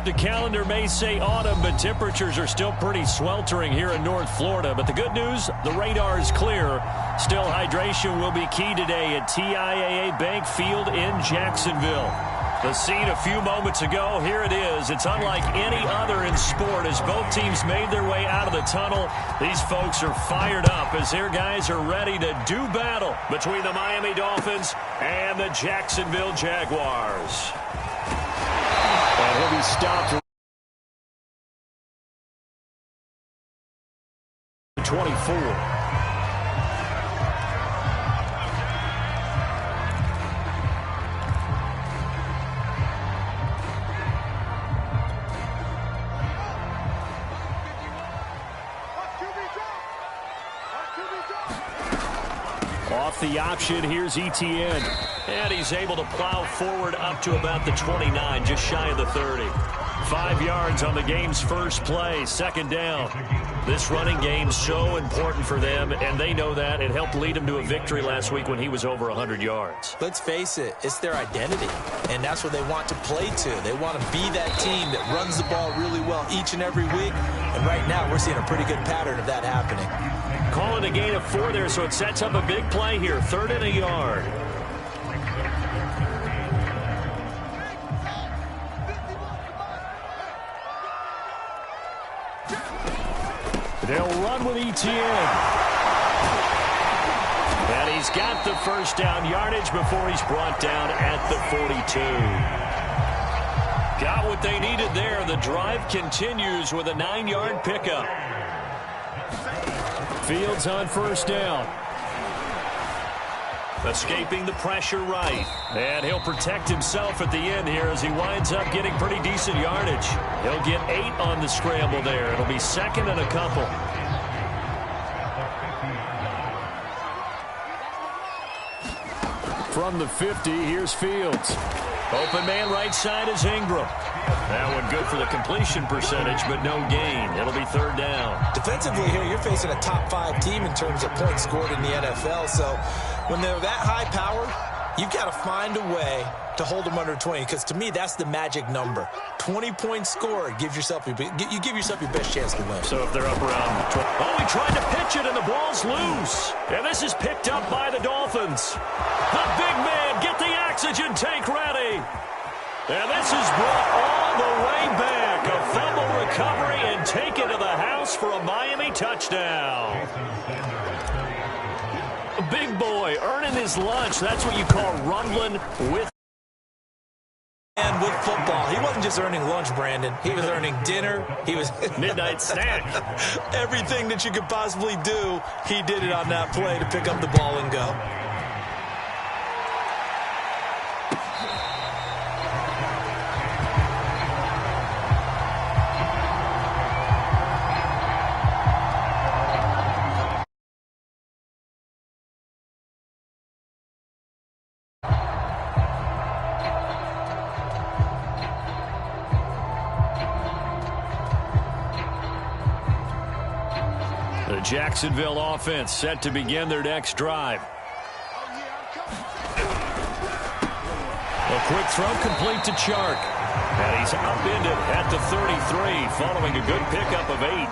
The calendar may say autumn, but temperatures are still pretty sweltering here in North Florida. But the good news, the radar is clear. Still, hydration will be key today at TIAA Bank Field in Jacksonville. The scene a few moments ago, here it is. It's unlike any other in sport as both teams made their way out of the tunnel. These folks are fired up as their guys are ready to do battle between the Miami Dolphins and the Jacksonville Jaguars. And he'll be stopped. 24. Off the option, here's Etienne. And he's able to plow forward up to about the 29, just shy of the 30. 5 yards on the game's first play, second down. This running game so important for them, and they know that. It helped lead them to a victory last week when he was over 100 yards. Let's face it, it's their identity, and that's what they want to play to. They want to be that team that runs the ball really well each and every week, and right now we're seeing a pretty good pattern of that happening. Calling a gain of 4 there, so it sets up a big play here, 3rd and a yard. They'll run with Etienne. And he's got the first down yardage before he's brought down at the 42. Got what they needed there. The drive continues with a 9-yard pickup. Fields on first down. Escaping the pressure right. And he'll protect himself at the end here as he winds up getting pretty decent yardage. He'll get 8 on the scramble there. It'll be 2nd and a couple. From the 50, here's Fields. Open man right side is Ingram. That one good for the completion percentage, but no gain. It'll be 3rd down. Defensively here, you're facing a top 5 team in terms of points scored in the NFL. So when they're that high powered, you've got to find a way to hold them under 20, because to me, that's the magic number. 20 points scored, you give yourself your best chance to win. So if they're up around 20. Oh, he tried to pitch it, and the ball's loose. And this is picked up by the Dolphins. The big man, get the oxygen tank ready. And this is brought all the way back. A fumble recovery and take it to the house for a Miami touchdown. A big boy earning his lunch. That's what you call rumbling with. And with football, he wasn't just earning lunch, Brandon. He was earning dinner. He was midnight snack. Everything that you could possibly do, he did it on that play to pick up the ball and go. The Jacksonville offense set to begin their next drive. A quick throw complete to Chark. And he's upended at the 33 following a good pickup of 8.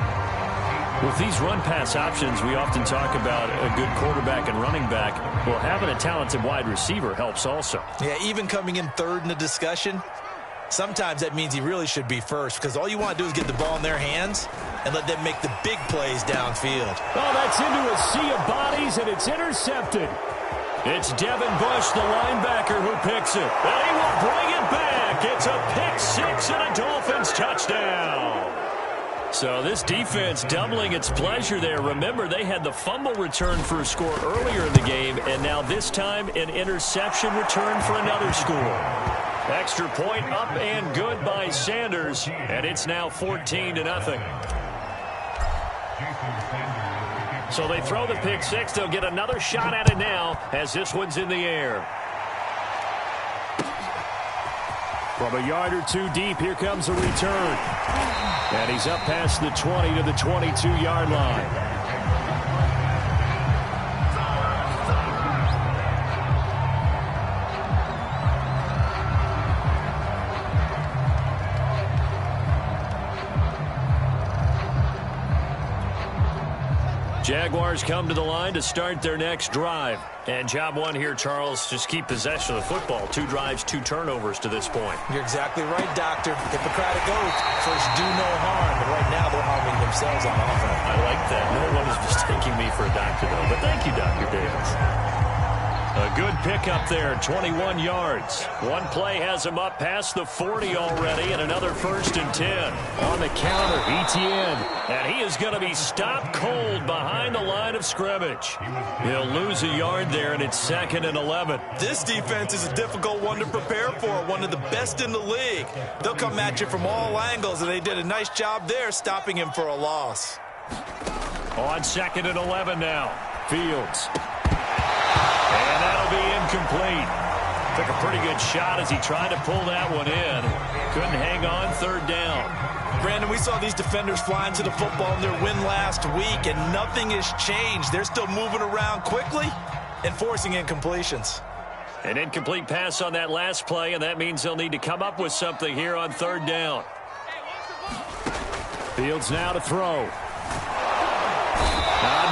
With these run-pass options, we often talk about a good quarterback and running back. Well, having a talented wide receiver helps also. Yeah, even coming in 3rd in the discussion, sometimes that means he really should be first, because all you want to do is get the ball in their hands and let them make the big plays downfield. Oh, that's into a sea of bodies, and it's intercepted. It's Devin Bush, the linebacker, who picks it. And he will bring it back. It's a pick 6 and a Dolphins touchdown. So this defense doubling its pleasure there. Remember, they had the fumble return for a score earlier in the game, and now this time an interception return for another score. Extra point up and good by Sanders, and it's now 14-0. So they throw the pick 6. They'll get another shot at it now as this one's in the air. From a yard or 2 deep, here comes a return. And he's up past the 20 to the 22-yard line. Jaguars come to the line to start their next drive. And job one here, Charles, just keep possession of the football. 2 drives, 2 turnovers to this point. You're exactly right, Doctor. Hippocratic oath. First, do no harm. But right now, they're harming themselves on offense. I like that. No one is mistaking me for a doctor, though. But thank you, Dr. Davis. A good pickup there, 21 yards. One play has him up past the 40 already, and another 1st and 10. On the counter, Etienne. And he is going to be stopped cold behind the line of scrimmage. He'll lose a yard there, and it's 2nd and 11. This defense is a difficult one to prepare for, one of the best in the league. They'll come at you from all angles, and they did a nice job there stopping him for a loss. On 2nd and 11 now, Fields. And that'll be incomplete. Took a pretty good shot as he tried to pull that one in. Couldn't hang on, 3rd down. Brandon, we saw these defenders flying to the football in their win last week, and nothing has changed. They're still moving around quickly and forcing incompletions. An incomplete pass on that last play, and that means they'll need to come up with something here on 3rd down. Fields now to throw.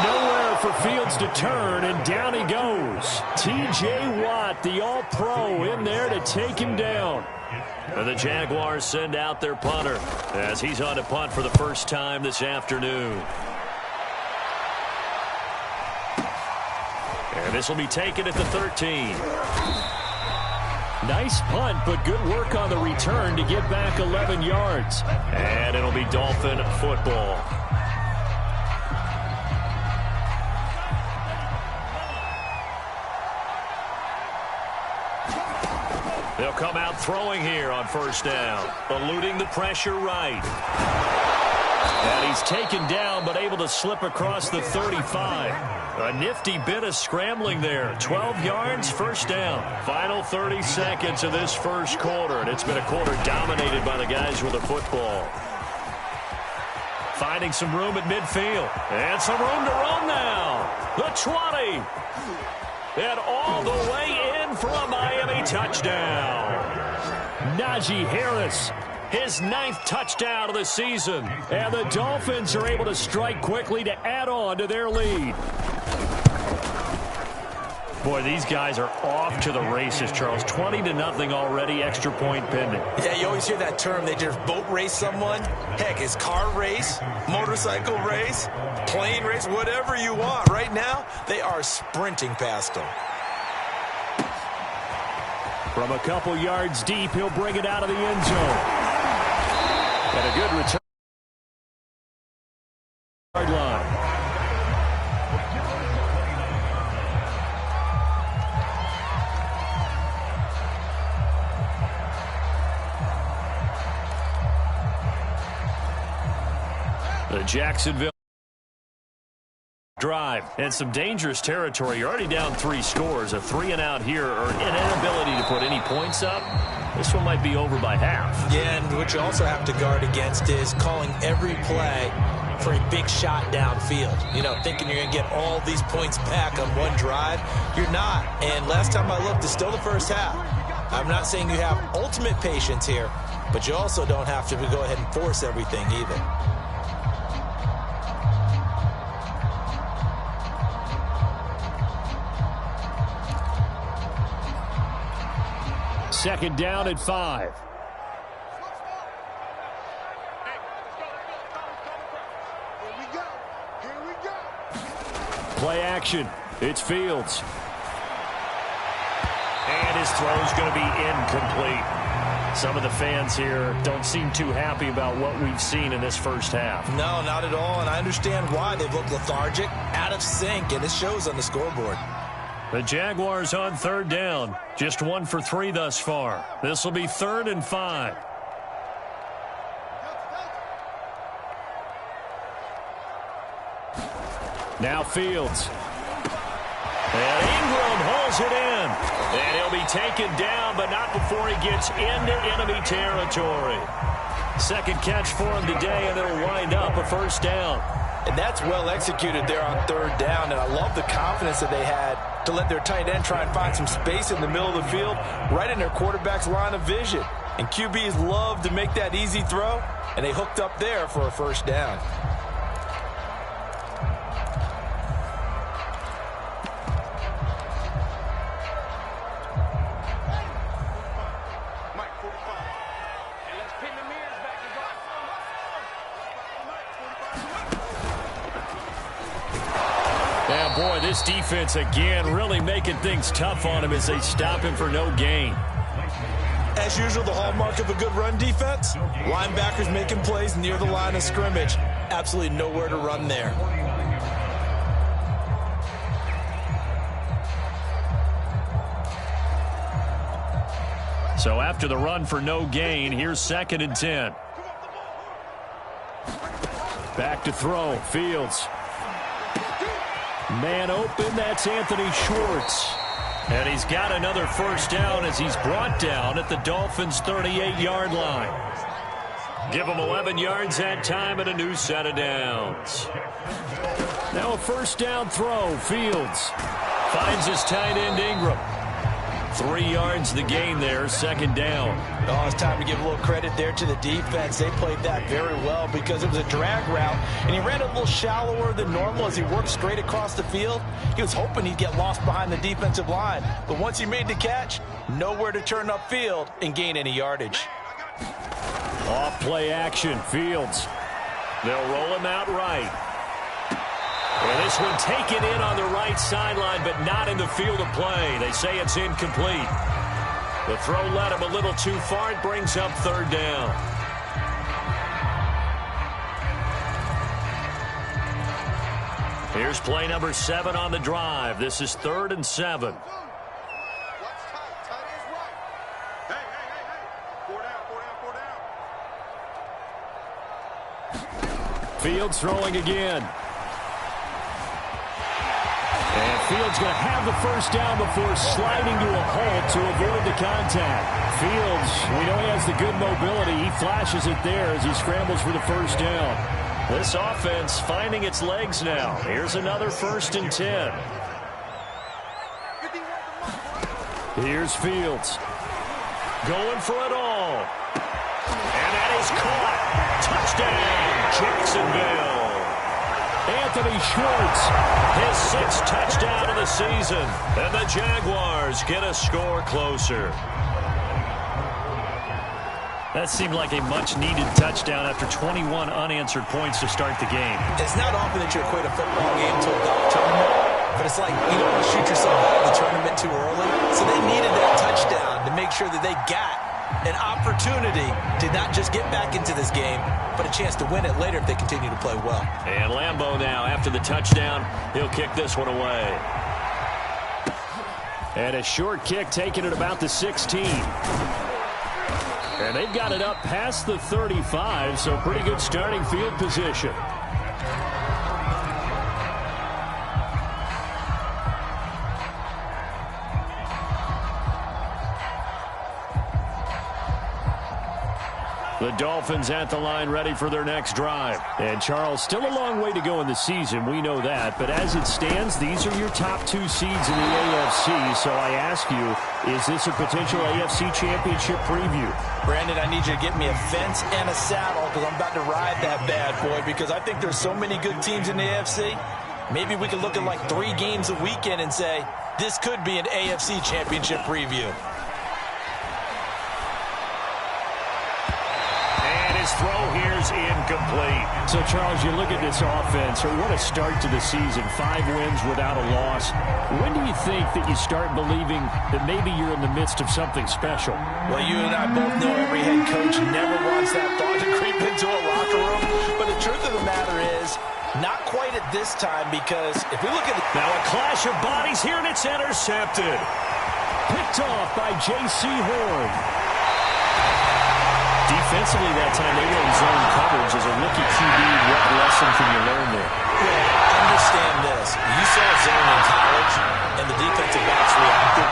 Nowhere for Fields to turn, and down he goes. T.J. Watt, the All-Pro, in there to take him down. And the Jaguars send out their punter as he's on to punt for the first time this afternoon. And this will be taken at the 13. Nice punt, but good work on the return to get back 11 yards. And it'll be Dolphin football. They'll come out throwing here on 1st down, eluding the pressure right. And he's taken down, but able to slip across the 35. A nifty bit of scrambling there. 12 yards, 1st down. Final 30 seconds of this 1st quarter, and it's been a quarter dominated by the guys with the football. Finding some room at midfield. And some room to run now. The 20. And all the way in for a Miami touchdown. Najee Harris, his 9th touchdown of the season. And the Dolphins are able to strike quickly to add on to their lead. Boy, these guys are off to the races, Charles. 20-0 already, extra point pending. Yeah, you always hear that term. They just boat race someone. Heck, it's car race, motorcycle race, plane race, whatever you want. Right now, they are sprinting past them. From a couple yards deep, he'll bring it out of the end zone. And a good return. Yard line. The Jacksonville drive and some dangerous territory. You're already down 3 scores. A 3-and-out here, or an inability to put any points up. This one might be over by half. Yeah, and what you also have to guard against is calling every play for a big shot downfield. You know, thinking you're going to get all these points back on one drive. You're not. And last time I looked, it's still the first half. I'm not saying you have ultimate patience here, but you also don't have to go ahead and force everything either. Second down at 5. Play action. It's Fields. And his throw's going to be incomplete. Some of the fans here don't seem too happy about what we've seen in this first half. No, not at all, and I understand why. They've looked lethargic, out of sync, and it shows on the scoreboard. The Jaguars on 3rd down. Just 1 for 3 thus far. This will be 3rd and 5. Now Fields. And Ingram holds it in. And he'll be taken down, but not before he gets into enemy territory. Second catch for him today, and it'll wind up a 1st down. And that's well executed there on 3rd down, and I love the confidence that they had to let their tight end try and find some space in the middle of the field, right in their quarterback's line of vision. And QBs love to make that easy throw, and they hooked up there for a 1st down. this defense again really making things tough on him as they stop him for no gain. As usual, the hallmark of a good run defense, linebackers making plays near the line of scrimmage. Absolutely nowhere to run there. So after the run for no gain, here's 2nd and 10. Back to throw. Fields. Man open. That's Anthony Schwartz. And he's got another first down as he's brought down at the Dolphins' 38-yard line. Give him 11 yards that time and a new set of downs. Now a first down throw. Fields finds his tight end Ingram. 3 yards the gain there, 2nd down. Oh, it's time to give a little credit there to the defense. They played that very well because it was a drag route, and he ran a little shallower than normal as he worked straight across the field. He was hoping he'd get lost behind the defensive line, but once he made the catch, nowhere to turn upfield and gain any yardage. Off play action, Fields. They'll roll him out right. And this one taken in on the right sideline, but not in the field of play. They say it's incomplete. The throw led him a little too far. It brings up 3rd down. Here's play number 7 on the drive. This is 3rd and 7. Fields throwing again. And Fields going to have the first down before sliding to a halt to avoid the contact. Fields, we know he has the good mobility. He flashes it there as he scrambles for the first down. This offense finding its legs now. Here's another 1st and 10. Here's Fields. Going for it all. And that is caught. Touchdown, Jacksonville. Anthony Schwartz, his 6th touchdown of the season. And the Jaguars get a score closer. That seemed like a much-needed touchdown after 21 unanswered points to start the game. It's not often that you equate a football game to a golf tournament, but it's like you don't want to shoot yourself out of the tournament too early. So they needed that touchdown to make sure that they got an opportunity to not just get back into this game, but a chance to win it later if they continue to play well. And Lambeau now, after the touchdown, he'll kick this one away. And a short kick taken at about the 16. And they've got it up past the 35, so pretty good starting field position. The Dolphins at the line ready for their next drive. And Charles, still a long way to go in the season. We know that. But as it stands, these are your top 2 seeds in the AFC. So I ask you, is this a potential AFC championship preview? Brandon, I need you to get me a fence and a saddle because I'm about to ride that bad boy because I think there's so many good teams in the AFC. Maybe we could look at like 3 games a weekend and say, this could be an AFC championship preview. His throw here's incomplete. So, Charles, you look at this offense, or what a start to the season. 5 wins without a loss. When do you think that you start believing that maybe you're in the midst of something special? Well, you and I both know every head coach never wants that thought to creep into a locker room. But the truth of the matter is, not quite at this time, because if we look at it. Now a clash of bodies here, and it's intercepted. Picked off by J.C. Horn. Defensively that time, they were in zone coverage. As a rookie QB, what lesson can you learn there? Well, understand this. You saw zone in college, and the defensive backs reacted,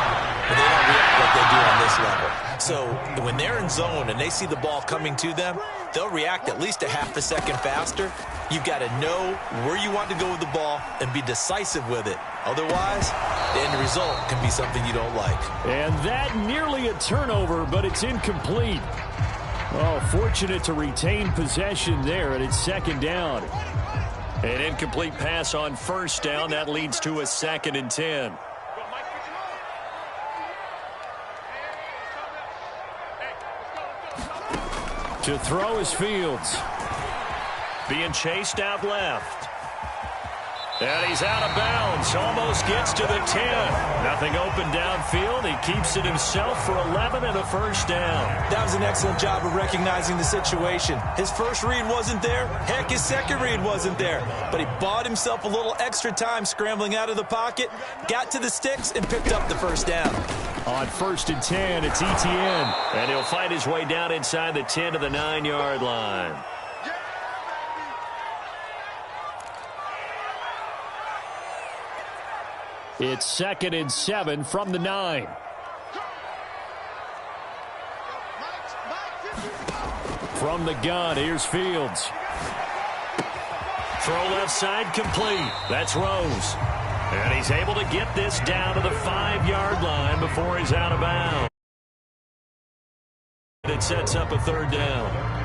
but they don't react like they do on this level. So when they're in zone and they see the ball coming to them, they'll react at least a half a second faster. You've got to know where you want to go with the ball and be decisive with it. Otherwise, the end result can be something you don't like. And that nearly a turnover, but it's incomplete. Oh, fortunate to retain possession there, and it's 2nd down. An incomplete pass on 1st down. That leads to a 2nd and 10. To throw is Fields. Being chased out left. And he's out of bounds. Almost gets to the 10. Nothing open downfield. He keeps it himself for 11 and a first down. That was an excellent job of recognizing the situation. His first read wasn't there. Heck, his second read wasn't there. But he bought himself a little extra time scrambling out of the pocket, got to the sticks, and picked up the first down. On 1st and 10, it's Etienne. And he'll fight his way down inside the 10 to the 9-yard line. It's 2nd and 7 from the 9. From the gun, here's Fields. Throw left side complete. That's Rose. And he's able to get this down to the 5-yard line before he's out of bounds. It sets up a 3rd down.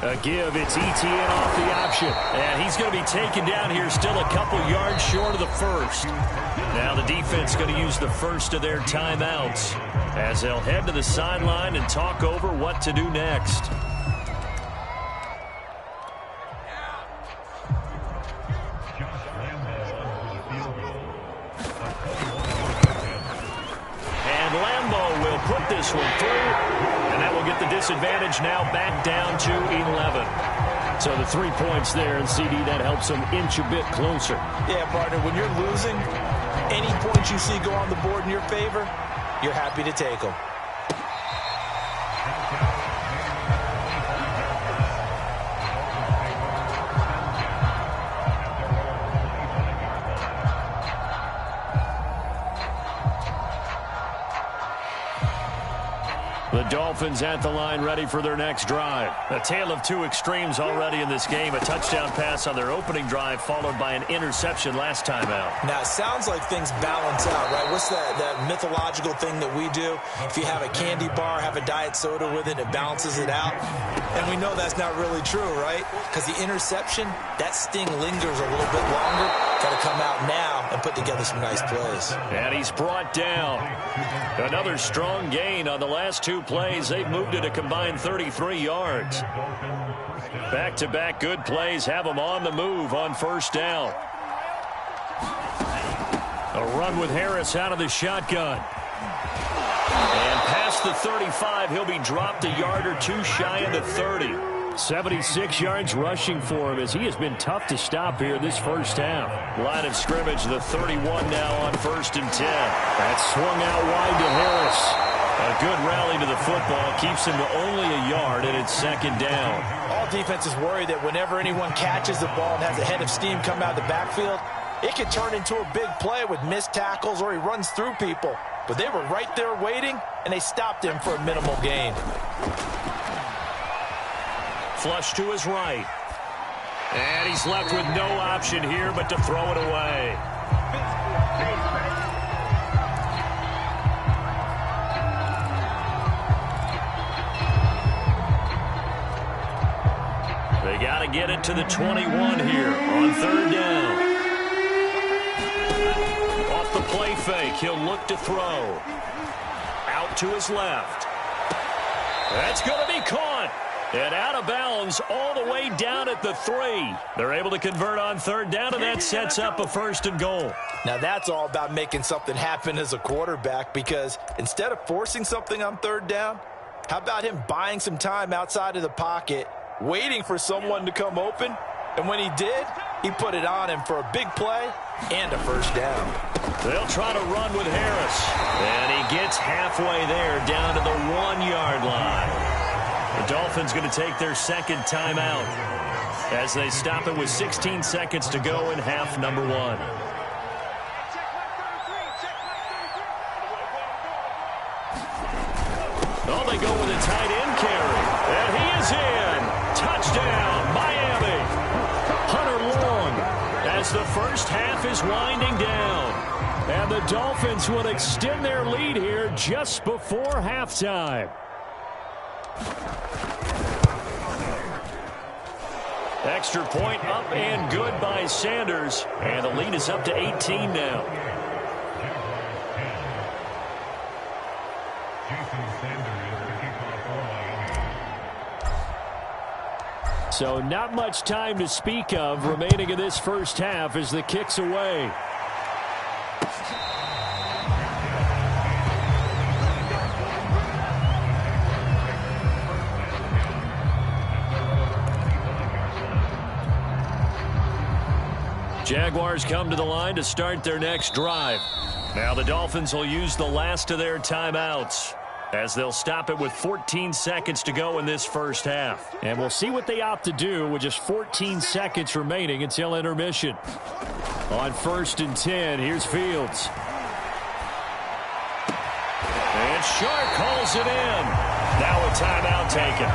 A give, it's Etienne off the option. And he's going to be taken down here still a couple yards short of the first. Now the defense going to use the first of their timeouts as they'll head to the sideline and talk over what to do next. And Lambeau will put this one through. And that will get the disadvantage now back down to 11. So the 3 points there, and CD, that helps them inch a bit closer. Yeah, partner, when you're losing, any points you see go on the board in your favor, you're happy to take them. The Dolphins at the line, ready for their next drive. A tale of two extremes already in this game. A touchdown pass on their opening drive, followed by an interception last time out. Now, it sounds like things balance out, right? What's that mythological thing that we do? If you have a candy bar, have a diet soda with it, it balances it out. And we know that's not really true, right? Because the interception, that sting lingers a little bit longer. Got to come out now and put together some nice plays. And he's brought down. Another strong gain on the last two plays. They've moved it a combined 33 yards. Back-to-back good plays have them on the move on first down. A run with Harris out of the shotgun. And past the 35, he'll be dropped a yard or two shy of the 30. 76 yards rushing for him as he has been tough to stop here this first half. Line of scrimmage, the 31 now on 1st and 10. That swung out wide to Harris. A good rally to the football keeps him to only a yard, and it's 2nd down. All defenses worry that whenever anyone catches the ball and has a head of steam come out of the backfield, it could turn into a big play with missed tackles or he runs through people. But they were right there waiting, and they stopped him for a minimal gain. Flush to his right. And he's left with no option here but to throw it away. They got to get it to the 21 here on 3rd down. Off the play fake, he'll look to throw. Out to his left. That's going to be caught. And out of bounds all the way down at the 3. They're able to convert on 3rd down, and that sets up a 1st and goal. Now that's all about making something happen as a quarterback, because instead of forcing something on 3rd down, how about him buying some time outside of the pocket, waiting for someone to come open, and when he did, he put it on him for a big play and a 1st down. They'll try to run with Harris, and he gets halfway there down to the 1-yard line. The Dolphins going to take their 2nd timeout as they stop it with 16 seconds to go in half number 1. Oh, they go with a tight end carry. And he is in. Touchdown, Miami. Hunter Long as the first half is winding down. And the Dolphins will extend their lead here just before halftime. Extra point up and good by Sanders. And the lead is up to 18 now. So not much time to speak of remaining in this first half as the kick's away. Jaguars come to the line to start their next drive. Now the Dolphins will use the last of their timeouts, as they'll stop it with 14 seconds to go in this first half. And we'll see what they opt to do with just 14 seconds remaining until intermission. On 1st and 10, here's Fields. And Shark calls it in. Now a timeout taken.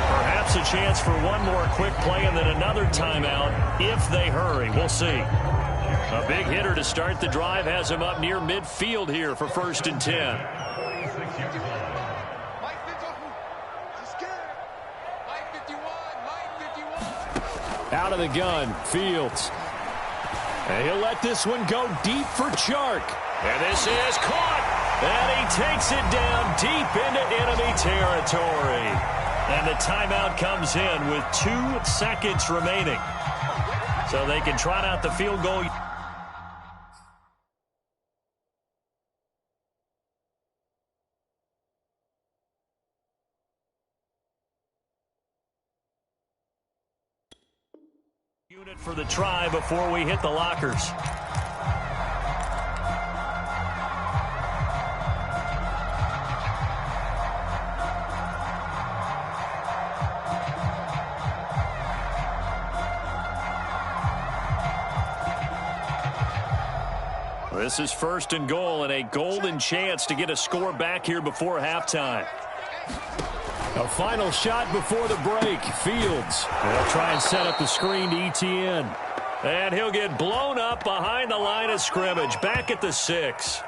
Perhaps a chance for one more quick play and then another timeout if they hurry. We'll see. A big hitter to start the drive has him up near midfield here for 1st and 10. Out of the gun, Fields. And he'll let this one go deep for Chark. And this is caught. And he takes it down deep into enemy territory. And the timeout comes in with 2 seconds remaining. So they can trot out the field goal. Unit for the try before we hit the lockers. This is 1st and goal and a golden chance to get a score back here before halftime. A final shot before the break. Fields. They'll try and set up the screen to ETN. And he'll get blown up behind the line of scrimmage. Back at the 6.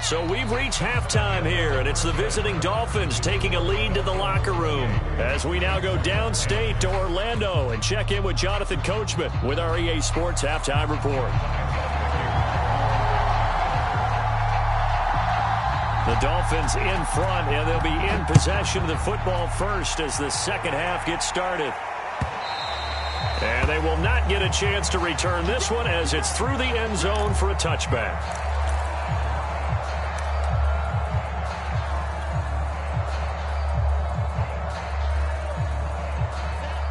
So we've reached halftime here, and it's the visiting Dolphins taking a lead to the locker room as we now go downstate to Orlando and check in with Jonathan Coachman with our EA Sports Halftime Report. The Dolphins in front, and they'll be in possession of the football first as the second half gets started. And they will not get a chance to return this one as it's through the end zone for a touchback.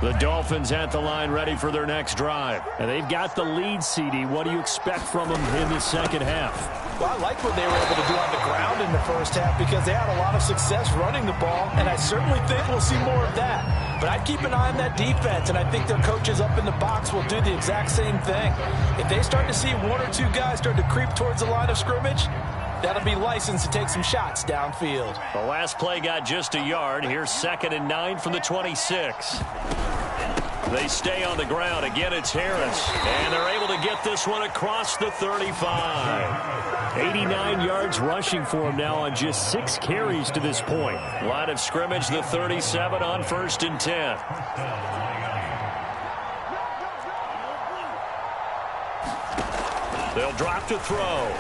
The Dolphins at the line ready for their next drive. And they've got the lead, CD. What do you expect from them in the second half? Well, I like what they were able to do on the ground in the first half because they had a lot of success running the ball, and I certainly think we'll see more of that. But I'd keep an eye on that defense, and I think their coaches up in the box will do the exact same thing. If they start to see 1 or 2 guys start to creep towards the line of scrimmage, that'll be licensed to take some shots downfield. The last play got just a yard. Here's 2nd and 9 from the 26. They stay on the ground. Again, it's Harris. And they're able to get this one across the 35. 89 yards rushing for him now on just 6 carries to this point. Line of scrimmage, the 37 on 1st and 10. They'll drop to throw.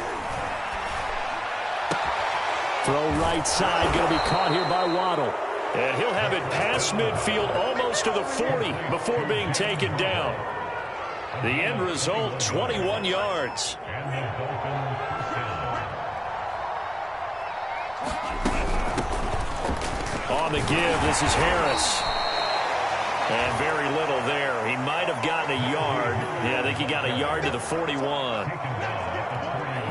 Throw right side, going to be caught here by Waddle. And he'll have it past midfield almost to the 40 before being taken down. The end result, 21 yards. On the give, this is Harris. And very little there. He might have gotten a yard. Yeah, I think he got a yard to the 41.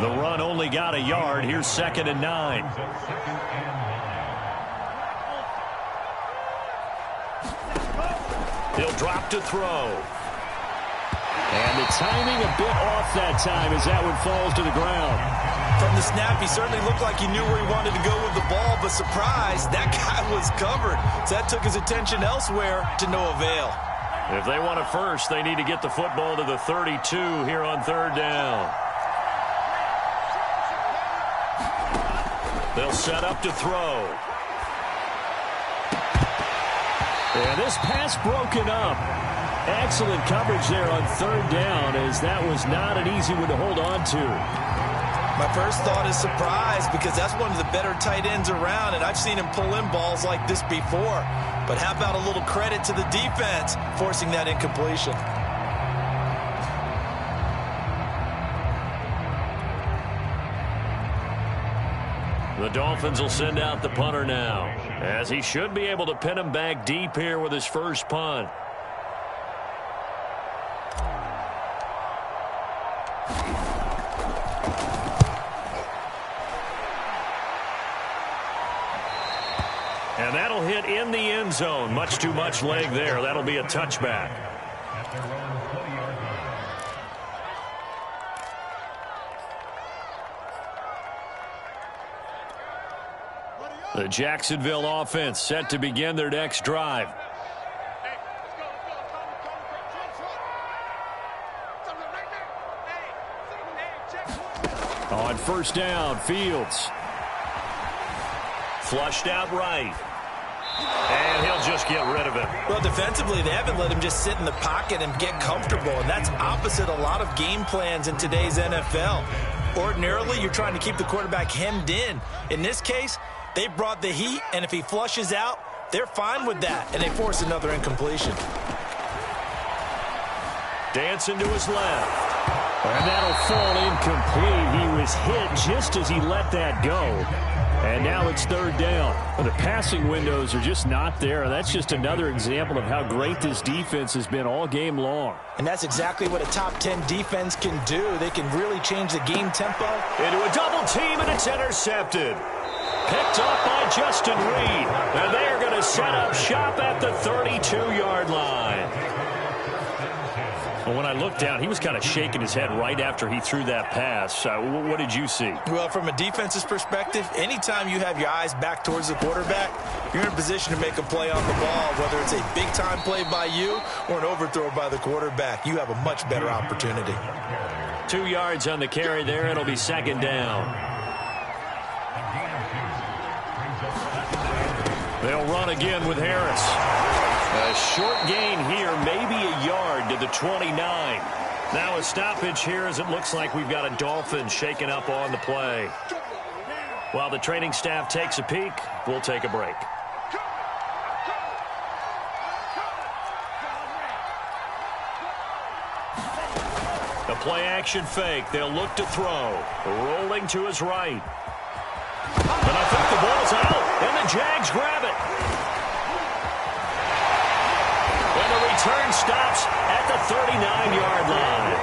The run only got a yard. Here's 2nd and 9. He'll drop to throw. And the timing a bit off that time as that one falls to the ground. From the snap, he certainly looked like he knew where he wanted to go with the ball, but surprise, that guy was covered. So that took his attention elsewhere to no avail. If they want a first, they need to get the football to the 32 here on 3rd down. They'll set up to throw. And this pass broken up. Excellent coverage there on 3rd down, as that was not an easy one to hold on to. My first thought is surprise because that's one of the better tight ends around, and I've seen him pull in balls like this before. But how about a little credit to the defense forcing that incompletion? The Dolphins will send out the punter now, as he should be able to pin him back deep here with his first punt. And that'll hit in the end zone. Much too much leg there. That'll be a touchback. The Jacksonville offense set to begin their next drive. On first down, Fields. Flushed out right. And he'll just get rid of it. Well, defensively, they haven't let him just sit in the pocket and get comfortable, and that's opposite a lot of game plans in today's NFL. Ordinarily, you're trying to keep the quarterback hemmed in. In this case, they brought the heat, and if he flushes out, they're fine with that, and they force another incompletion. Dancing to his left. And that'll fall incomplete. He was hit just as he let that go. And now it's third down. Well, the passing windows are just not there. That's just another example of how great this defense has been all game long. And that's exactly what a top 10 defense can do. They can really change the game tempo. Into a double team, and it's intercepted. Picked up by Justin Reed. And they're going to set up shop at the 32-yard line. Well, when I looked down, he was kind of shaking his head right after he threw that pass. What did you see? Well, from a defense's perspective, anytime you have your eyes back towards the quarterback, you're in position to make a play on the ball, whether it's a big-time play by you or an overthrow by the quarterback. You have a much better opportunity. 2 yards on the carry there. It'll be second down. They'll run again with Harris. A short gain here, maybe a yard to the 29. Now a stoppage here as it looks like we've got a Dolphin shaking up on the play. While the training staff takes a peek, we'll take a break. The play action fake. They'll look to throw. Rolling to his right. And I think the ball's out, and the Jags grab it. And the return stops at the 39-yard line.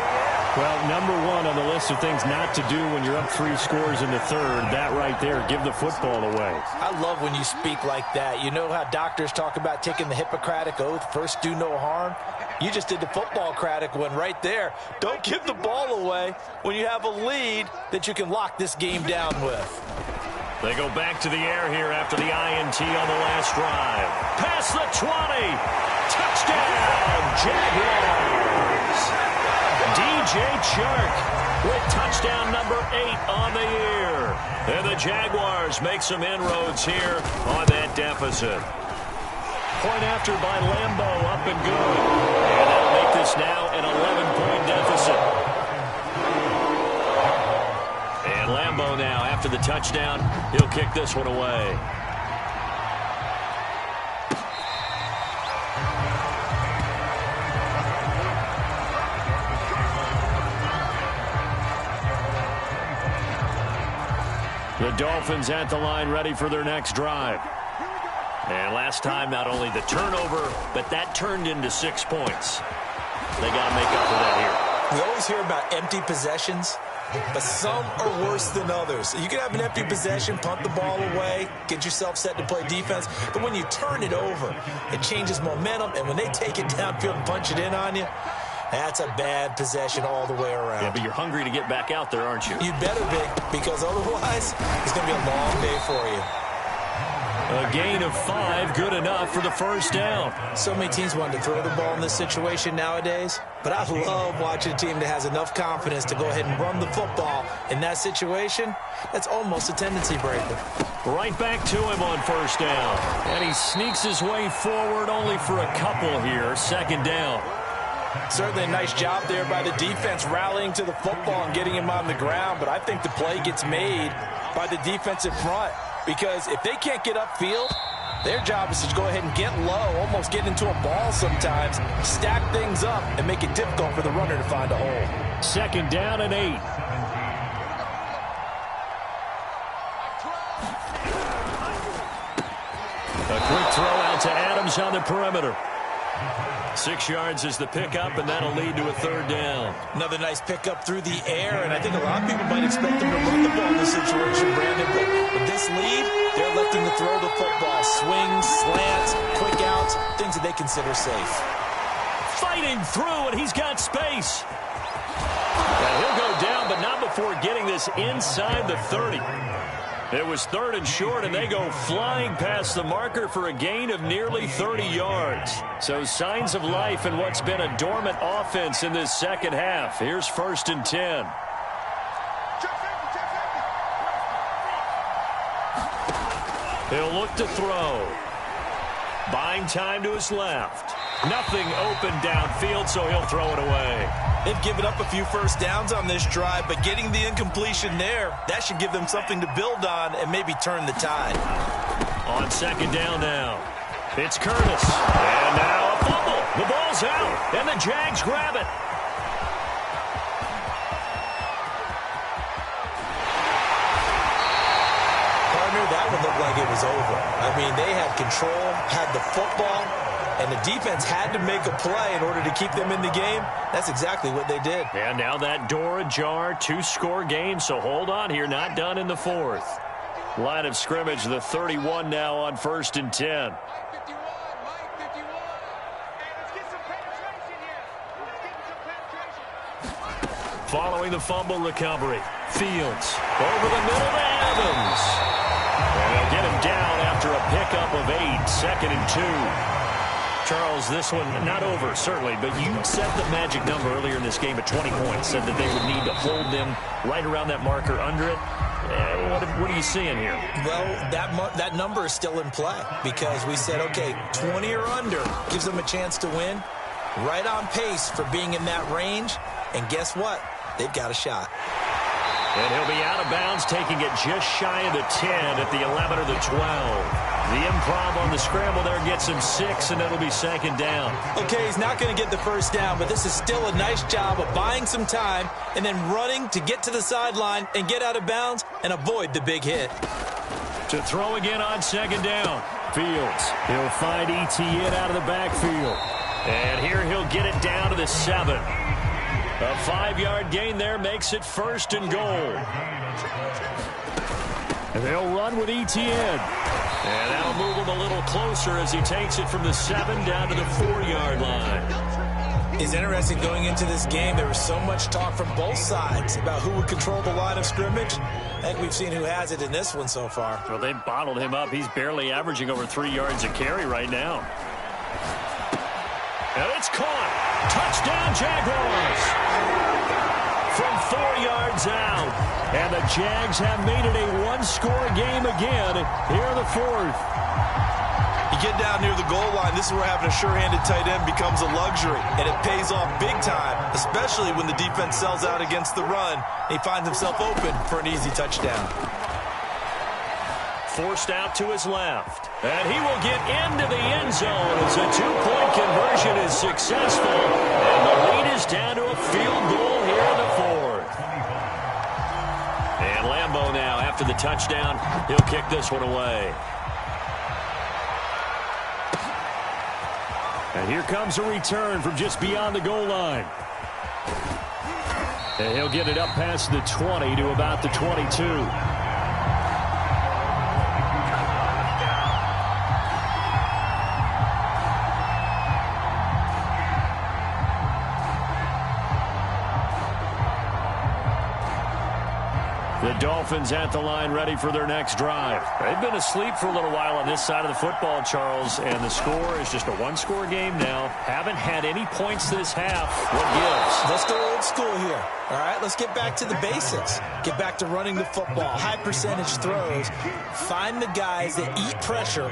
Well, number one on the list of things not to do when you're up 3 scores in the third, that right there, give the football away. I love when you speak like that. You know how doctors talk about taking the Hippocratic Oath, first do no harm? You just did the football-cratic one right there. Don't give the ball away when you have a lead that you can lock this game down with. They go back to the air here after the INT on the last drive. Past the 20. Touchdown, Jaguars. DJ Chark with touchdown number 8 on the year. And the Jaguars make some inroads here on that deficit. Point after by Lambeau, up and good. And that'll make this now an 11-point deficit. And Lambeau now, after the touchdown, he'll kick this one away. The Dolphins at the line ready for their next drive. And last time, not only the turnover, but that turned into 6 points. They got to make up for that here. We always hear about empty possessions, but some are worse than others. You can have an empty possession, punt the ball away, get yourself set to play defense, but when you turn it over, it changes momentum, and when they take it downfield and punch it in on you, that's a bad possession all the way around. Yeah, but you're hungry to get back out there, aren't you? You better be, because otherwise, it's going to be a long day for you. A gain of 5, good enough for the first down. So many teams want to throw the ball in this situation nowadays, but I love watching a team that has enough confidence to go ahead and run the football. In that situation, that's almost a tendency breaker. Right back to him on first down. And he sneaks his way forward only for a couple here. Second down. Certainly a nice job there by the defense rallying to the football and getting him on the ground, but I think the play gets made by the defensive front because if they can't get upfield, their job is to go ahead and get low, almost get into a ball sometimes, stack things up, and make it difficult for the runner to find a hole. 2nd down and 8. A quick throw out to Adams on the perimeter. 6 yards is the pickup, and that'll lead to a 3rd down. Another nice pickup through the air, and I think a lot of people might expect them to run the ball in this situation, Brandon, but with this lead, they're electing to throw the football. Swings, slants, quick outs, things that they consider safe. Fighting through, and he's got space. And he'll go down, but not before getting this inside the 30. It was 3rd and short, and they go flying past the marker for a gain of nearly 30 yards. So signs of life in what's been a dormant offense in this second half. Here's 1st and 10. He'll look to throw. Buying time to his left. Nothing open downfield, so he'll throw it away. They've given up a few first downs on this drive, but getting the incompletion there, that should give them something to build on and maybe turn the tide. On 2nd down now, it's Curtis. And now a fumble. The ball's out, and the Jags grab it. Partner, that one looked like it was over. I mean, they had control, had the football, and the defense had to make a play in order to keep them in the game. That's exactly what they did. And now that door ajar, 2-score game, so hold on here, not done in the 4th. Line of scrimmage, the 31 now on 1st and 10. Following the fumble recovery, Fields over the middle to Evans. And they'll get him down after a pickup of 8, 2nd and 2. Charles, this one not over, certainly, but you set the magic number earlier in this game at 20 points, said that they would need to hold them right around that marker under it. What are you seeing here? Well, that number is still in play because we said, okay, 20 or under gives them a chance to win. Right on pace for being in that range, and guess what? They've got a shot. And he'll be out of bounds, taking it just shy of the 10 at the 11 or the 12. The improv on the scramble there gets him 6, and it'll be 2nd down. Okay, he's not going to get the first down, but this is still a nice job of buying some time and then running to get to the sideline and get out of bounds and avoid the big hit. To throw again on 2nd down. Fields, he'll find Etienne out of the backfield. And here he'll get it down to the 7. A 5-yard gain there makes it 1st and goal. And they'll run with Etienne. And that'll move him a little closer as he takes it from the 7 down to the 4-yard line. It's interesting going into this game. There was so much talk from both sides about who would control the line of scrimmage. I think we've seen who has it in this one so far. Well, they've bottled him up. He's barely averaging over 3 yards a carry right now. And it's caught. Touchdown, Jaguars. From 4 yards out. And the Jags have made it a 1-score game again here in the 4th. You get down near the goal line, this is where having a sure-handed tight end becomes a luxury, and it pays off big time, especially when the defense sells out against the run, and he finds himself open for an easy touchdown. Forced out to his left, and he will get into the end zone as a 2-point conversion is successful, and the lead is down to a field goal here in the 4th. And Lambeau now, after the touchdown, he'll kick this one away. And here comes a return from just beyond the goal line. And he'll get it up past the 20 to about the 22. The Dolphins at the line ready for their next drive. They've been asleep for a little while on this side of the football, Charles, and the score is just a 1-score game now. Haven't had any points this half. What gives? Let's go old school here. All right, let's get back to the basics. Get back to running the football, high percentage throws. Find the guys that eat pressure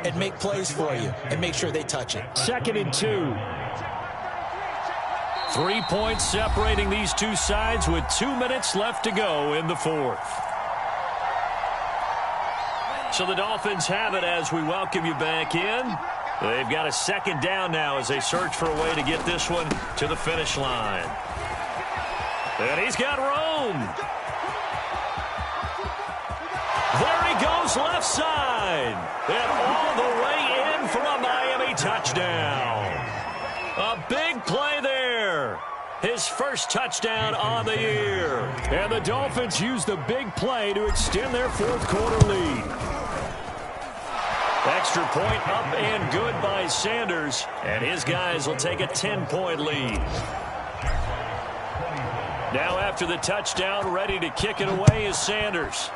and make plays for you and make sure they touch it. 2nd and 2. 3 points separating these two sides with 2 minutes left to go in the fourth. So the Dolphins have it as we welcome you back in. They've got a second down now as they search for a way to get this one to the finish line. And he's got room. There he goes left side. And all the way in for a Miami touchdown. A big play there. His first touchdown on the year. And the Dolphins use the big play to extend their fourth quarter lead. Extra point up and good by Sanders. And his guys will take a 10-point lead. Now after the touchdown, ready to kick it away is Sanders.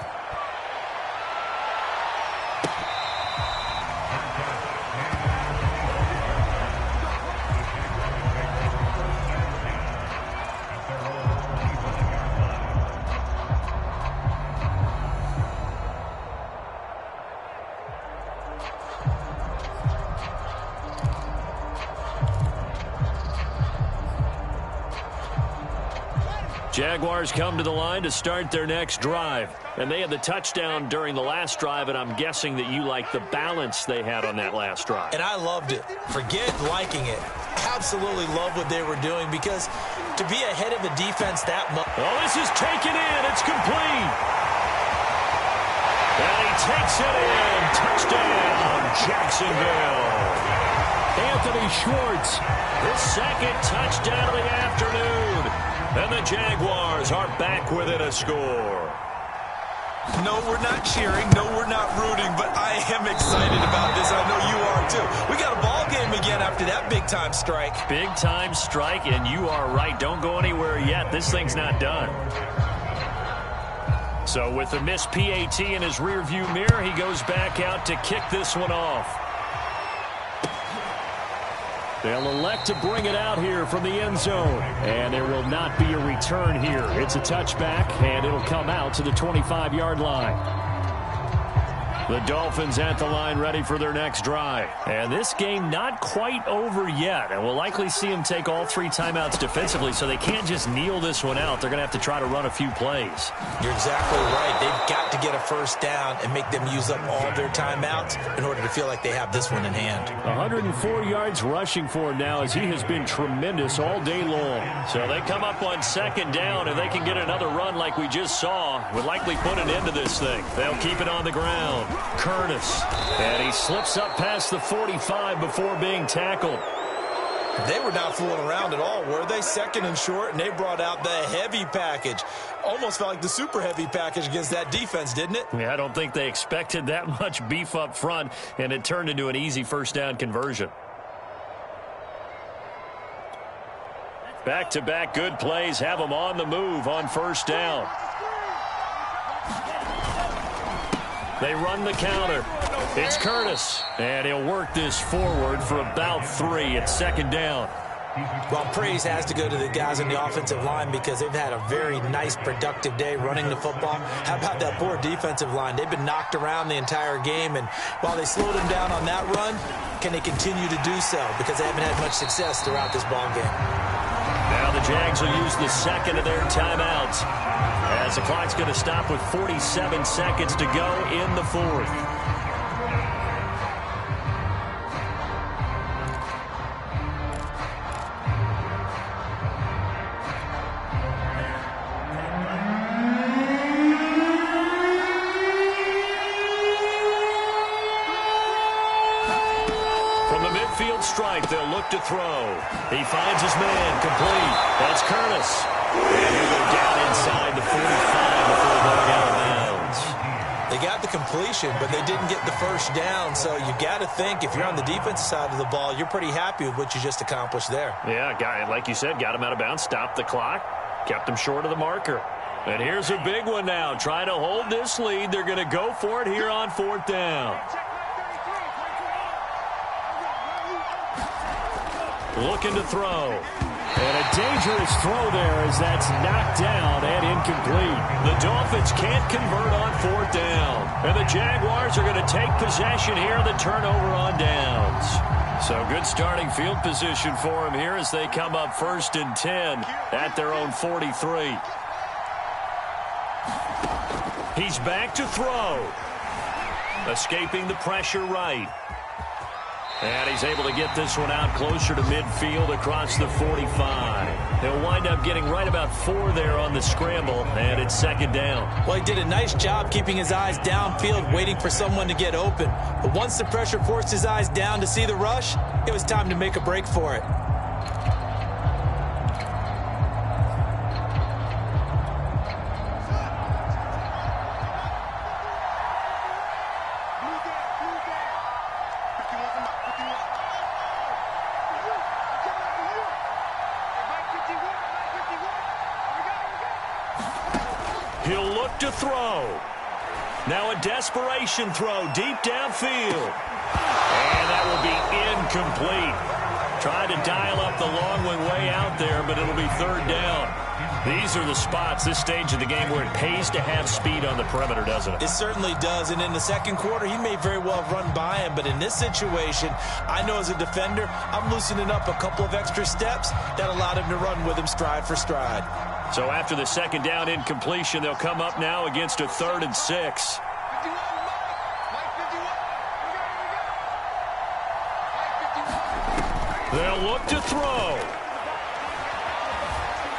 Jaguars come to the line to start their next drive. And they had the touchdown during the last drive, and I'm guessing that you like the balance they had on that last drive. And I loved it. Forget liking it. Absolutely love what they were doing, because to be ahead of a defense that much. Oh, this is taken in. It's complete. And he takes it in. Touchdown, Jacksonville. Anthony Schwartz, his second touchdown of the afternoon. And the Jaguars are back within a score. No, we're not cheering. No, we're not rooting. But I am excited about this. I know you are, too. We got a ball game again after that big-time strike. Big-time strike, and you are right. Don't go anywhere yet. This thing's not done. So with the missed PAT in his rearview mirror, he goes back out to kick this one off. They'll elect to bring it out here from the end zone. And there will not be a return here. It's a touchback, and it'll come out to the 25-yard line. The Dolphins at the line ready for their next drive. And this game not quite over yet. And we'll likely see them take all 3 timeouts defensively, so they can't just kneel this one out. They're going to have to try to run a few plays. You're exactly right. They've got to get a first down and make them use up all their timeouts in order to feel like they have this one in hand. 104 yards rushing for him now, as he has been tremendous all day long. So they come up on second down. If they can get another run like we just saw, would likely put an end to this thing. They'll keep it on the ground. Curtis. And he slips up past the 45 before being tackled. They were not fooling around at all, were they? Second and short, and they brought out the heavy package. Almost felt like the super heavy package against that defense, didn't it? Yeah, I don't think they expected that much beef up front, and it turned into an easy first down conversion. Back-to-back good plays have them on the move on first down. They run the counter. It's Curtis. And he'll work this forward for about 3 at second down. Well, praise has to go to the guys on the offensive line, because they've had a very nice, productive day running the football. How about that poor defensive line? They've been knocked around the entire game, and while they slowed them down on that run, can they continue to do so? Because they haven't had much success throughout this ball game. Now the Jags will use the second of their timeouts, as the clock's going to stop with 47 seconds to go in the fourth. Strike, they'll look to throw. He finds his man, complete. That's Curtis. And he'll go down inside the 45 before going out of bounds. They got the completion, but they didn't get the first down. So you got to think, if you're on the defensive side of the ball, you're pretty happy with what you just accomplished there. Yeah, guy, like you said, got him out of bounds, stopped the clock, kept him short of the marker. And here's a big one now. Trying to hold this lead. They're going to go for it here on fourth down. Looking to throw. And a dangerous throw there, as that's knocked down and incomplete. The Dolphins can't convert on fourth down. And the Jaguars are going to take possession here on the turnover on downs. So good starting field position for him here as they come up 1st and 10 at their own 43. He's back to throw. Escaping the pressure right. And he's able to get this one out closer to midfield across the 45. He'll wind up getting right about 4 there on the scramble, and it's 2nd down. Well, he did a nice job keeping his eyes downfield, waiting for someone to get open. But once the pressure forced his eyes down to see the rush, it was time to make a break for it. He'll look to throw. Now a desperation throw deep downfield. And that will be incomplete. Tried to dial up the long one way out there, but it'll be 3rd down. These are the spots, this stage of the game, where it pays to have speed on the perimeter, doesn't it? It certainly does. And in the second quarter, he may very well have run by him. But in this situation, I know as a defender, I'm loosening up a couple of extra steps that allowed him to run with him stride for stride. So after the 2nd down incompletion, they'll come up now against a 3rd and 6. They'll look to throw.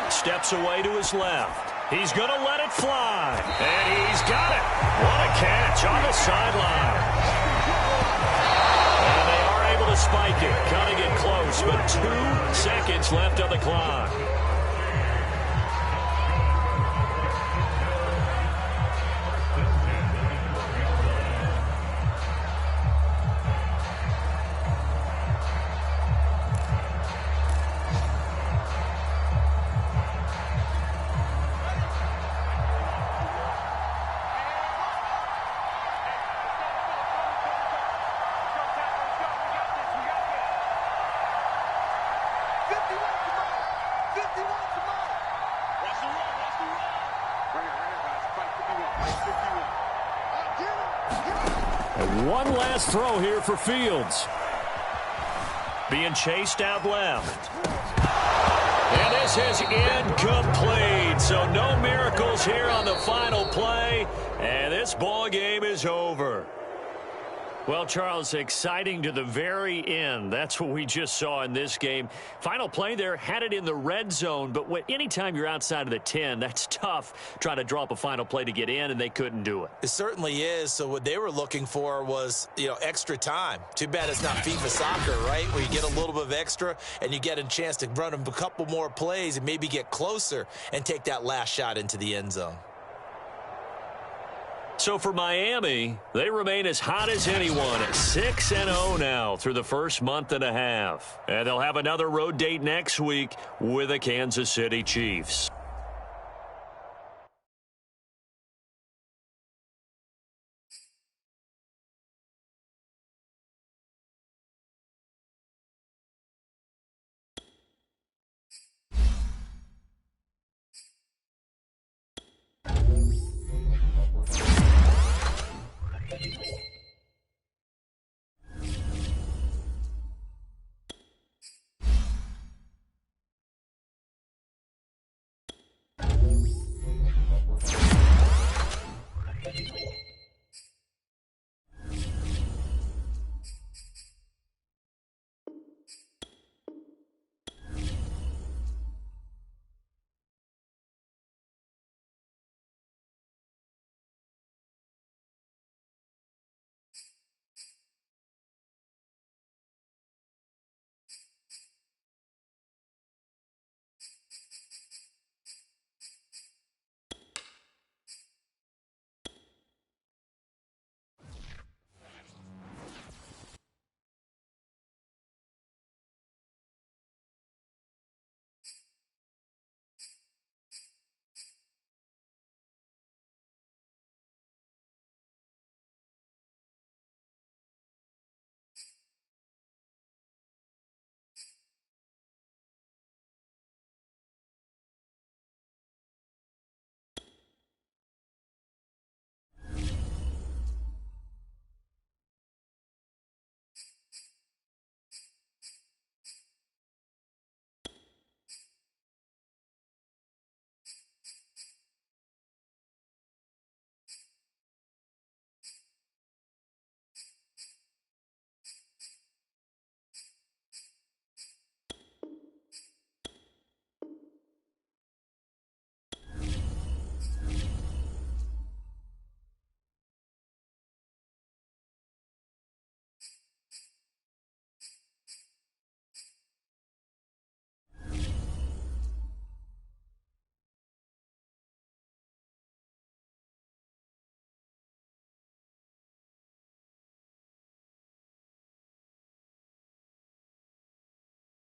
Steps away to his left. He's going to let it fly. And he's got it. What a catch on the sideline. And they are able to spike it. Cutting it close, but 2 seconds left on the clock. And one last throw here for Fields. Being chased out left. And this is incomplete. So no miracles here on the final play. And this ball game is over. Well, Charles, exciting to the very end. That's what we just saw in this game. Final play there, had it in the red zone, but anytime you're outside of the 10, that's tough trying to draw up a final play to get in, and they couldn't do it. It certainly is. So what they were looking for was, extra time. Too bad it's not FIFA soccer, right, where you get a little bit of extra and you get a chance to run a couple more plays and maybe get closer and take that last shot into the end zone. So for Miami, they remain as hot as anyone at 6-0 now through the first month and a half. And they'll have another road date next week with the Kansas City Chiefs.